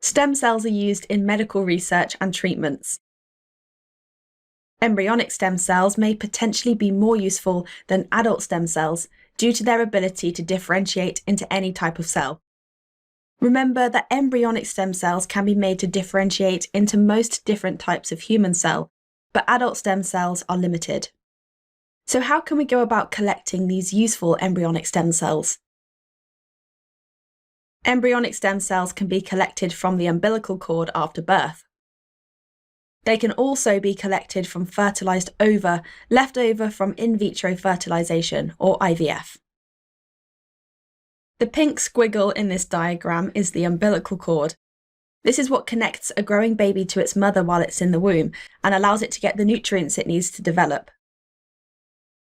Stem cells are used in medical research and treatments. Embryonic stem cells may potentially be more useful than adult stem cells due to their ability to differentiate into any type of cell. Remember that embryonic stem cells can be made to differentiate into most different types of human cell, but adult stem cells are limited. So how can we go about collecting these useful embryonic stem cells? Embryonic stem cells can be collected from the umbilical cord after birth. They can also be collected from fertilised ova left over from in vitro fertilisation, or IVF. The pink squiggle in this diagram is the umbilical cord. This is what connects a growing baby to its mother while it's in the womb and allows it to get the nutrients it needs to develop.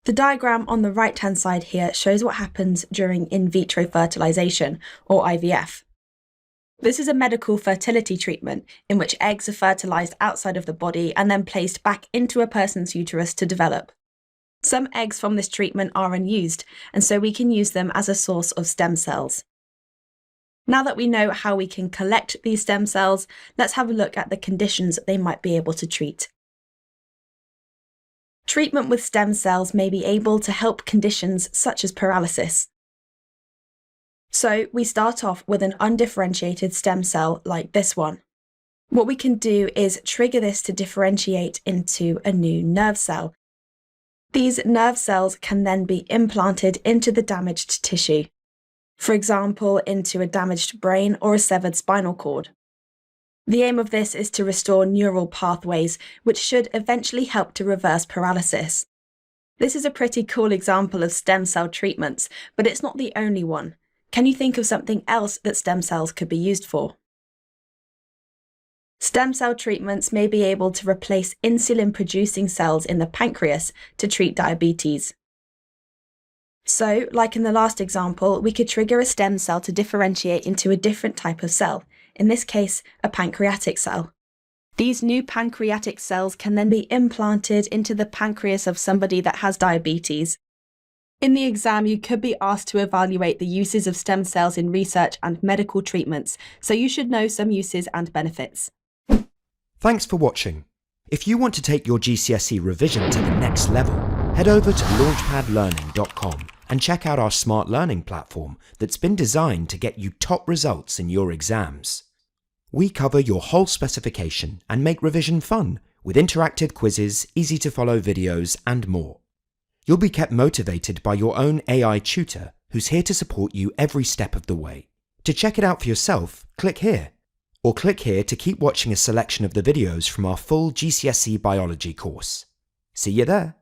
The diagram on the right-hand side here shows what happens during in vitro fertilisation, or IVF. This is a medical fertility treatment in which eggs are fertilised outside of the body and then placed back into a person's uterus to develop. Some eggs from this treatment are unused, and so we can use them as a source of stem cells. Now that we know how we can collect these stem cells, let's have a look at the conditions they might be able to treat. Treatment with stem cells may be able to help conditions such as paralysis. So we start off with an undifferentiated stem cell like this one. What we can do is trigger this to differentiate into a new nerve cell. These nerve cells can then be implanted into the damaged tissue, for example, into a damaged brain or a severed spinal cord. The aim of this is to restore neural pathways, which should eventually help to reverse paralysis. This is a pretty cool example of stem cell treatments, but it's not the only one. Can you think of something else that stem cells could be used for? Stem cell treatments may be able to replace insulin-producing cells in the pancreas to treat diabetes. So, like in the last example, we could trigger a stem cell to differentiate into a different type of cell, in this case, a pancreatic cell. These new pancreatic cells can then be implanted into the pancreas of somebody that has diabetes. In the exam, you could be asked to evaluate the uses of stem cells in research and medical treatments, so you should know some uses and benefits. Thanks for watching. If you want to take your GCSE revision to the next level, head over to launchpadlearning.com and check out our smart learning platform that's been designed to get you top results in your exams. We cover your whole specification and make revision fun with interactive quizzes, easy to follow videos and more. You'll be kept motivated by your own AI tutor who's here to support you every step of the way. To check it out for yourself, click here. Or click here to keep watching a selection of the videos from our full GCSE Biology course. See you there!